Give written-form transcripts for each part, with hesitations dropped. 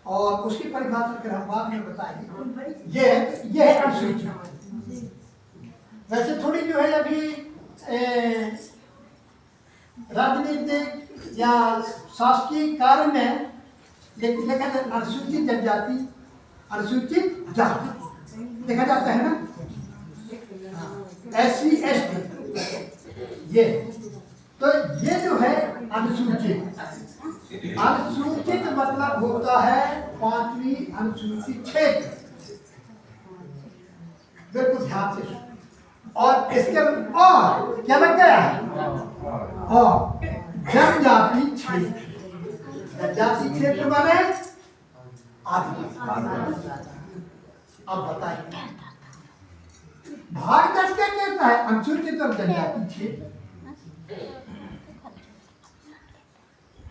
और उसकी परिभाषा फिर हम बाद में बताएंगे। ये है अनुसूची। वैसे थोड़ी जो है अभी राजनीतिक या शासकीय कार्य में लिखा जाता है अनुसूचित जनजाति, अनुसूचित जाति देखा जाता है ना, SC ST। ये तो ये जो है अनुसूचित, अनुसूचित मतलब होता है 5वीं अनुसूचित क्षेत्र। बिल्कुल ध्यान से। और इसके और क्या लग गया है, और जनजाति क्षेत्र। जनजाति क्षेत्र माने आदिवासी। अब बताइए भाग 10 क्या कहता है, अनुसूचित और जनजाति क्षेत्र।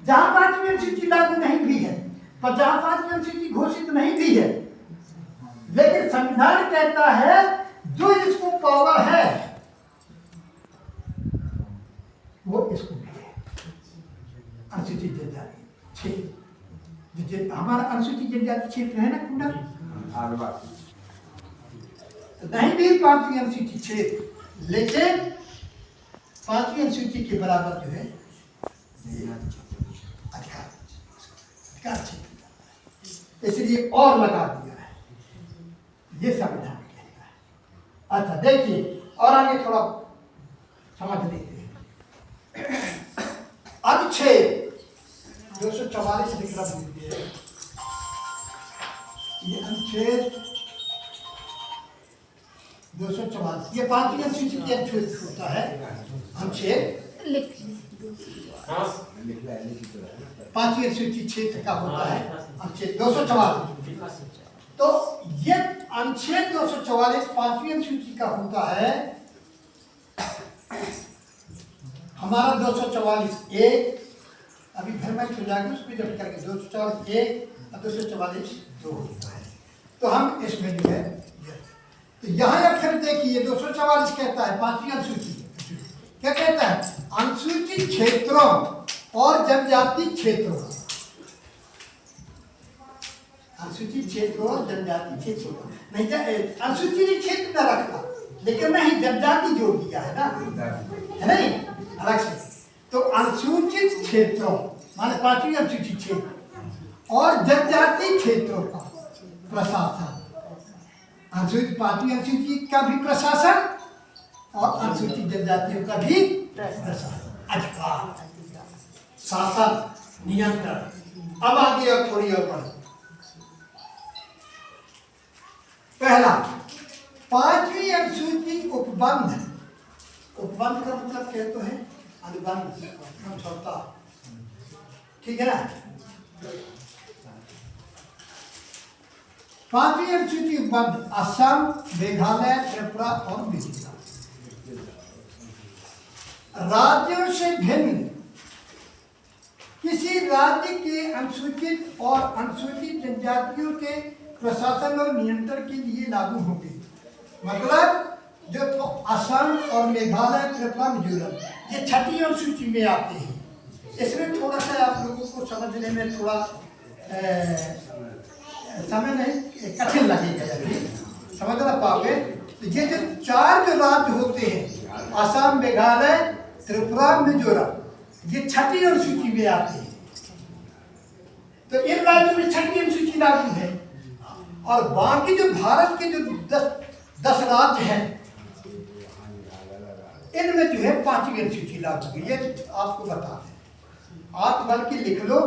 जहां 5वीं अनुसूची लागू नहीं भी है, पर जहां 5वीं अनुसूची घोषित नहीं भी है, लेकिन संविधान कहता है जो इसको पावर है वो इसको भी है। अनुसूचित जनजाति क्षेत्र, हमारा अनुसूचित जनजाति क्षेत्र है ना कुंडा, नहीं भी 5वीं अनुसूची क्षेत्र, लेकिन 5वीं अनुसूची के बराबर जो है अधिकार क्षेत्र, इसलिए और लगा दिया है। ये संविधान कहता है। अच्छा देखिए और आगे थोड़ा समझ लेते हैं। अनुच्छेद 244 लिख रहा है, ये अनुच्छेद 244 ये 5वीं अनुसूची की अनुच्छेद होता है। अनुच्छेद 5वीं अनुसूची क्षेत्र का होता है अनुच्छेद 244। तो ये अनुच्छेद 244 5वीं अनुसूची का होता है। हमारा 244(1) अभी घर में हो जाएगा, उसमें जब करके 244(1) और 244(2) होता है। तो हम इसमें जो है तो यहाँ अक्षर देखिए 244 कहता है 5वीं अनुसूची क्या कहता है, अनुसूचित क्षेत्रों और जनजाति क्षेत्रों, अनुसूचित क्षेत्रों और जनजाति क्षेत्रों नहीं, अनुसूचित क्षेत्र न रखता, लेकिन नहीं जनजाति जोड़ दिया है ना, है नहीं अलग से। तो अनुसूचित क्षेत्रों माने 5वीं अनुसूचित क्षेत्र और जनजाति क्षेत्रों का प्रशासन, अनुसूचित 5वीं अनुसूची का भी प्रशासन और अनुसूचित जनजातियों का भी प्रशासन, अधिकार, शासन, नियंत्रण। अब आगे और थोड़ी और बढ़े। पहला 5वीं अनुसूची उपबंध, उपबंध का मतलब क्या तो है अनुबंध, समझौता, ठीक है ना। 5वीं अनुसूची उपबंध असम, मेघालय, त्रिपुरा और मिजोरम। राज्यों से भिन्न किसी राज्य के अनुसूचित और अनुसूचित जनजातियों के प्रशासन और नियंत्रण के लिए लागू होंगे। मतलब जो तो असम और मेघालय, त्रिपुरा, मिजोरम ये 6वीं अनुसूची में आते हैं। इसमें थोड़ा सा आप लोगों को समझने में थोड़ा समय नहीं कठिन लगेगा, यदि समझ ना पाओगे। तो ये जो 4 जो राज्य होते हैं असम, मेघालय, त्रिपुरा, मिजोरम, ये 6वीं अनुसूची में आते हैं। तो इन राज्यों में 6वीं अनुसूची लागू है और बाकी जो भारत के जो 10 राज्य हैं इनमें जो है 5वीं अनुसूची लागू है। ये आपको बता दें, आप बल्कि लिख लो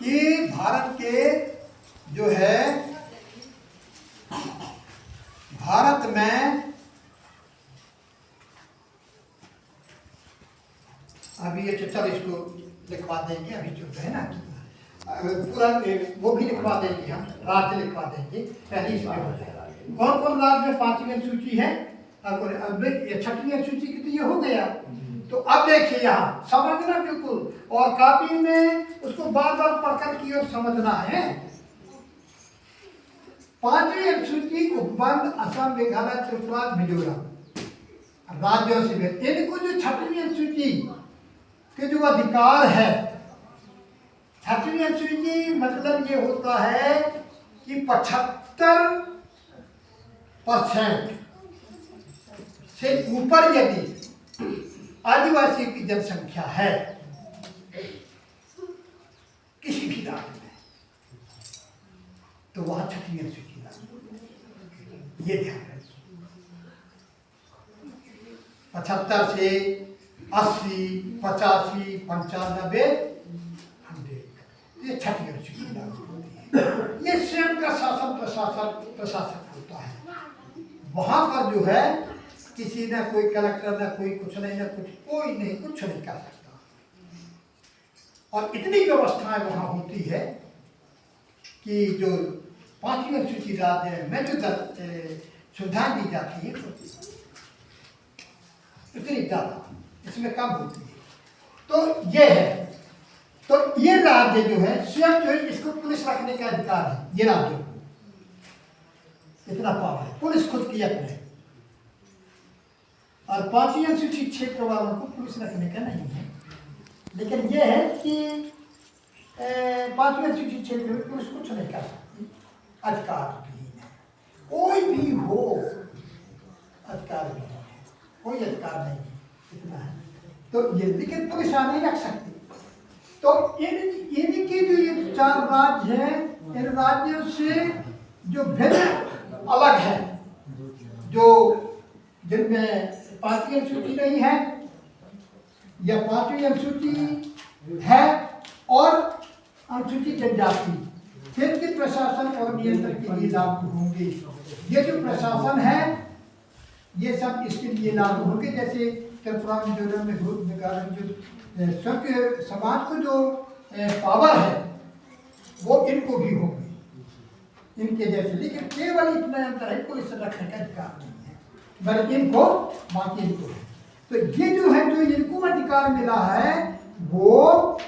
कि भारत के जो है भारत में अभी ये चल इसको लिखवा देंगे, अभी जो है ना पूरा वो भी लिखवा देंगे, हम राज्य लिखवा देंगे। पहली इसमें हो जाएगा कौन कौन राज्य में 5वीं अनुसूची है, अब ये 6वीं अनुसूची की तो ये हो गया। तो अब देखिए यहाँ समझना बिल्कुल, और कॉपी में उसको बार बार पढ़कर की और समझना है। 5वीं अनुसूची उपबंध असम, मेघालय, त्रिपुरा, मिजोरम राज्यों से इनको जो 6वीं अनुसूची के जो अधिकार है छठवीं अनुसूची मतलब ये होता है कि 75% से ऊपर यदि आदिवासी की जनसंख्या है किसी भी राज्य में, तो वहां छठवीं अनुसूची लागू, ये ध्यान रखिए। 75 से 80, 85, 95, 100, ये छठवीं अनुसूची लागू होती है। ये स्वयं का शासन प्रशासक होता है। वहां पर जो है किसी ना कोई कलेक्टर ना कोई कुछ नहीं, ना कुछ कोई नहीं, कुछ नहीं कर सकता। और इतनी व्यवस्थाएं वहां होती है कि जो 5वीं अनुसूची राज्य में जो सुविधाएं दी जाती है इतनी ज्यादा इसमें कम होती है। तो ये है, तो ये राज्य जो है स्वयं जो है इसको पुलिस रखने का अधिकार है। ये राज्य को इतना पावर है, पुलिस खुद की अपने, और 5वीं अनुसूची क्षेत्र वालों को पुलिस रखने का नहीं है। लेकिन यह है कि 5वीं अनुसूची क्षेत्र में पुलिस कुछ नहीं कर सकती, अधिकार भी है। कोई भी हो अधिकार भी है, कोई अधिकार नहीं है, इतना है। तो ये लेकिन पुलिस नहीं रख सकती। तो इनके जो ये 4 राज्य हैं, इन राज्यों से जो भिन्न अलग है, जो जिनमें 5वीं अनुसूची नहीं है या 5वीं अनुसूची है और अनुसूचित जनजाति, इनके प्रशासन और नियंत्रण के लिए लागू होंगे। ये जो प्रशासन है ये सब इसके लिए लागू होंगे। जैसे त्रिपुरा मिजोरम में जो सबके समाज को जो पावर है वो इनको भी होगी, इनके जैसे। लेकिन केवल इतना अंतर है, पुलिस रखने का अधिकार नहीं है, बल्कि इनको बाकी इनको है। तो ये जो है जो इनको अधिकार मिला है वो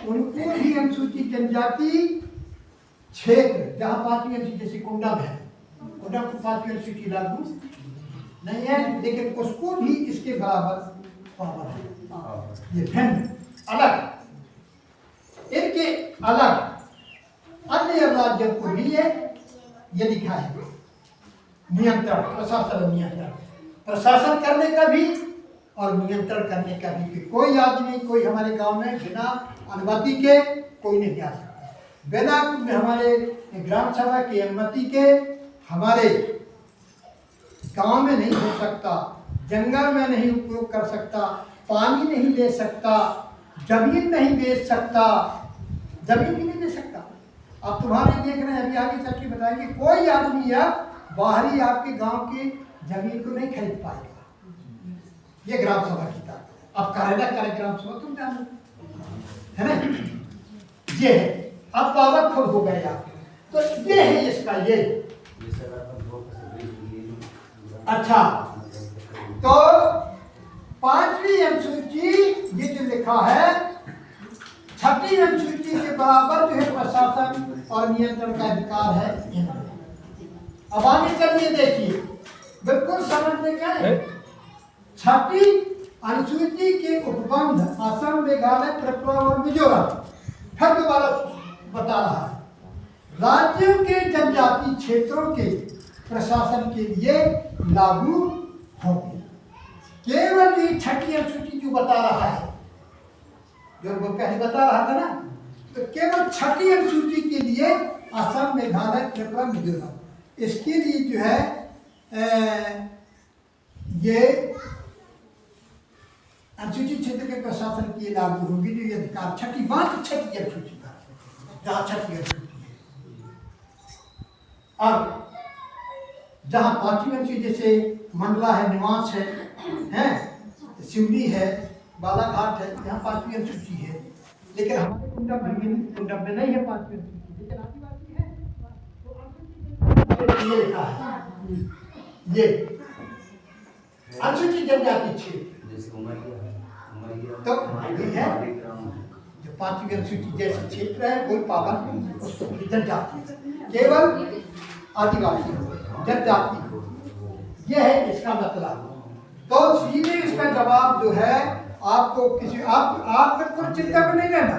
उनको ही अनुसूचित जनजाति क्षेत्र जहाँ 5वीं अनुसूची, जैसे कुंडम है, कुंडम को 5वीं अनुसूची लागू नहीं है, लेकिन उसको भी इसके बराबर पावर है। ये भिन्न अलग, इनके अलग अन्य राज्यों को भी ये लिखा है नियंत्रण, प्रशासन नियंत्रण, प्रशासन करने का भी और नियंत्रण करने का भी। कि कोई आदमी कोई हमारे गांव में बिना अनुमति के कोई नहीं आ सकता, बिना हमारे ग्राम सभा की अनुमति के हमारे गांव में नहीं हो सकता, जंगल में नहीं उपयोग कर सकता, पानी नहीं ले सकता, जमीन नहीं बेच सकता, जमीन भी नहीं ले सकता। अब तुम्हारे देख रहे हैं, अभी आगे चल के बताएंगे, कोई आदमी या बाहरी आपके गांव की जमीन को नहीं खरीद पाएगा। ये ग्राम सभा की ताकत। अब करेगा करे ग्राम सभा, तुम जानो, है ना? ये है, अब पावर खुद हो गए आप। तो ये है इसका ये। अच्छा, तो 5वीं अनुसूची ये जो लिखा है, 6वीं अनुसूची के बराबर जो है प्रशासन और नियंत्रण का अधिकार है इनमें। अब आगे चलिए देखिए, बिल्कुल समझने का है। 6वीं अनुसूची के उपबंध असम, मेघालय, त्रिपुरा और मिजोरम, फिर दोबारा बता रहा है, राज्यों के जनजातीय क्षेत्रों के प्रशासन के लिए लागू होंगे। केवल ये 6वीं अनुसूची जो बता रहा है, जो वो पहले बता रहा था ना, तो केवल 6वीं अनुसूची के लिए असम, मेघालय, त्रिपुरा, मिजोरम, इसके लिए जो है ये अनुसूचित क्षेत्र के प्रशासन के लिए लागू होगी। जो ये अधिकार 6वीं अनुसूची का, जहाँ 6वीं अनुसूची है। और जहाँ 5वीं अनुसूची, जैसे मंडला है, निवास है, सिवनी है, बालाघाट है, यहाँ 5वीं अनुसूची है। लेकिन हमारे कुंडम में नहीं है 5वीं अनुसूची, लेकिन आदिवासी है। तो ये लिखा है, ये अनुसूचित जनजाति क्षेत्र, तो ये है जो 5वीं अनुसूची जैसे क्षेत्र है, कोई पावर उसको जनजाति, केवल आदिवासी जनजाति, ये है इसका मतलब। तो सीधे इसका जवाब जो है आपको किसी आप बिल्कुल चिंता में नहीं रहना,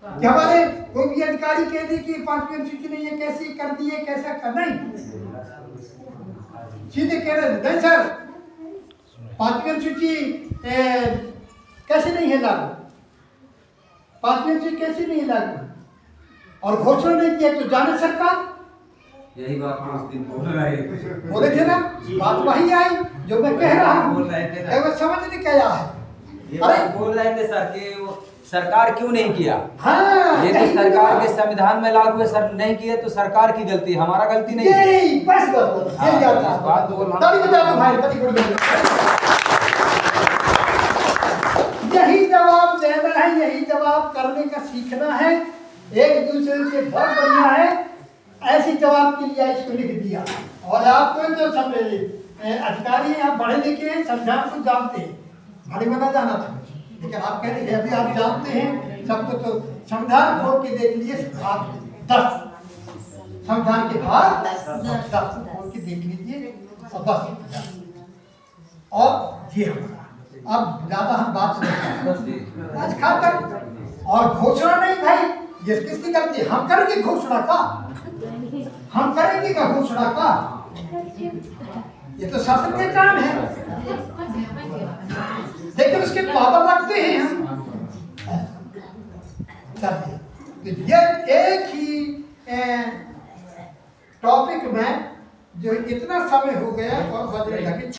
कि हमारे कोई भी अधिकारी कह दे कि 5वीं अनुसूची ने ये कैसे कर दिए, कैसा कर, नहीं, सीधे कह रहे नहीं सर 5वीं अनुसूची कैसे नहीं है लागू, 5वीं अनुसूची कैसे नहीं लागू, और घोषणा नहीं किया तो जाने सरकार, यही बात उस दिन बोले थे ना, बात वही आई जो मैं कह रहा हूँ, बोल रहे थे ना, वो समझ नहीं क्या है। अरे बोल रहे थे सर कि वो सरकार क्यों नहीं किया, हाँ, ये तो सरकार के संविधान में लागू है, सर नहीं किए तो सरकार की गलती, हमारा गलती नहीं है। यही बस बात बोल ताली बजा दो भाई, ताली बजा दो। यही जवाब देना है, यही जवाब करने का सीखना है, एक दूसरे से बहुत बढ़िया है, ऐसी जवाब के लिए इसको लिख दिया। और आपको तो सब अधिकारी आप पढ़े लिखे हैं, संविधान को जानते हैं, भले में ना जाना था, लेकिन आप कहते हैं अभी आप जानते हैं सबको, तो संविधान खोल के देख लीजिए, आप 10 संविधान के बाद 10 खोल के देख लीजिए, और बस, और ये हमारा, अब ज्यादा हम बात नहीं आज खातर, और घोषणा नहीं भाई, ये किसकी गलती है, हम करेंगे घोषणा का, हम करेंगे का घोषणा का, ये तो शासन के काम है, लेकिन उसके पावर रखते हैं हम। तो ये एक ही टॉपिक में जो इतना समय हो गया और बदले लगे